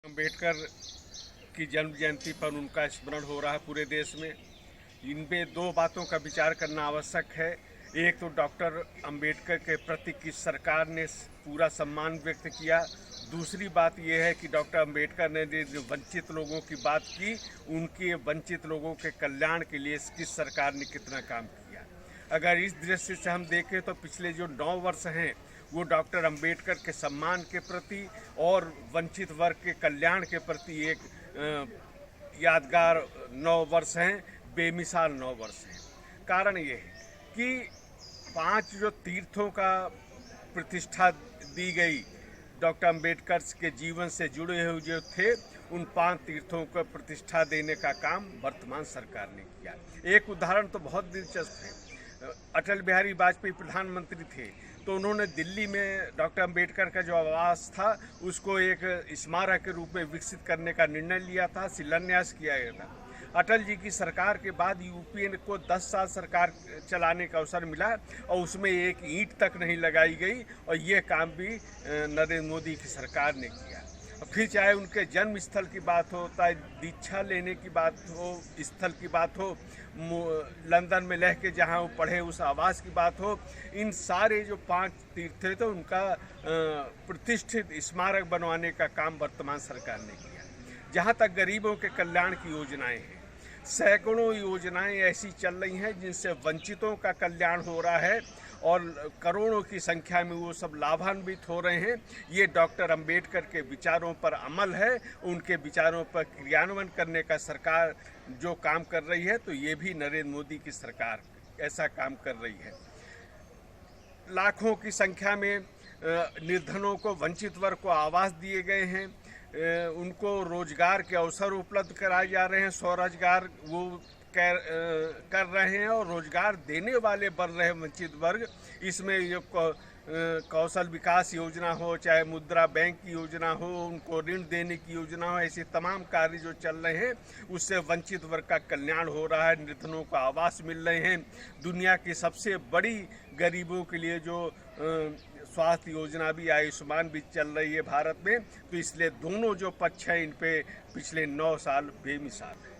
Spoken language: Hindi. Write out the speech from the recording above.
अम्बेडकर की जन्म जयंती पर उनका स्मरण हो रहा है पूरे देश में। इन पे दो बातों का विचार करना आवश्यक है। एक तो डॉक्टर अम्बेडकर के प्रति किस सरकार ने पूरा सम्मान व्यक्त किया। दूसरी बात यह है कि डॉक्टर अम्बेडकर ने जो वंचित लोगों की बात की, उनके वंचित लोगों के कल्याण के लिए किस सरकार ने कितना काम किया। अगर इस दृष्टि से हम देखें तो पिछले जो 9 वर्ष हैं वो डॉक्टर अम्बेडकर के सम्मान के प्रति और वंचित वर्ग के कल्याण के प्रति एक यादगार 9 वर्ष हैं, बेमिसाल 9 वर्ष हैं। कारण ये है कि 5 जो तीर्थों का प्रतिष्ठा दी गई डॉक्टर अम्बेडकर के जीवन से जुड़े हुए जो थे, उन 5 तीर्थों को प्रतिष्ठा देने का काम वर्तमान सरकार ने किया। एक उदाहरण तो बहुत दिलचस्प है। अटल बिहारी वाजपेयी प्रधानमंत्री थे तो उन्होंने दिल्ली में डॉक्टर अम्बेडकर का जो आवास था उसको एक स्मारक के रूप में विकसित करने का निर्णय लिया था, शिलान्यास किया गया था। अटल जी की सरकार के बाद यूपीए को 10 साल सरकार चलाने का अवसर मिला और उसमें एक ईंट तक नहीं लगाई गई, और ये काम भी नरेंद्र मोदी की सरकार ने किया। फिर चाहे उनके जन्म स्थल की बात हो, चाहे दीक्षा लेने की बात हो, स्थल की बात हो, लंदन में रह के जहाँ वो पढ़े उस आवास की बात हो, इन सारे जो 5 तीर्थ थे तो उनका प्रतिष्ठित स्मारक बनवाने का काम वर्तमान सरकार ने किया। जहाँ तक गरीबों के कल्याण की योजनाएं हैं, सैकड़ों योजनाएं ऐसी चल रही हैं जिनसे वंचितों का कल्याण हो रहा है और करोड़ों की संख्या में वो सब लाभान्वित हो रहे हैं। ये डॉक्टर अम्बेडकर के विचारों पर अमल है, उनके विचारों पर क्रियान्वयन करने का सरकार जो काम कर रही है, तो ये भी नरेंद्र मोदी की सरकार ऐसा काम कर रही है। लाखों की संख्या में निर्धनों को, वंचित वर्ग को आवास दिए गए हैं, उनको रोजगार के अवसर उपलब्ध कराए जा रहे हैं, स्वरोजगार वो कर रहे हैं और रोजगार देने वाले बन रहे वंचित वर्ग। इसमें जो कौशल विकास योजना हो, चाहे मुद्रा बैंक की योजना हो, उनको ऋण देने की योजना हो, ऐसे तमाम कार्य जो चल रहे हैं उससे वंचित वर्ग का कल्याण हो रहा है, निर्धनों को आवास मिल रहे हैं। दुनिया की सबसे बड़ी गरीबों के लिए जो स्वास्थ्य योजना भी, आयुष्मान भी चल रही है भारत में, तो इसलिए दोनों जो पक्ष हैं इन पे पिछले 9 साल बेमिसाल है।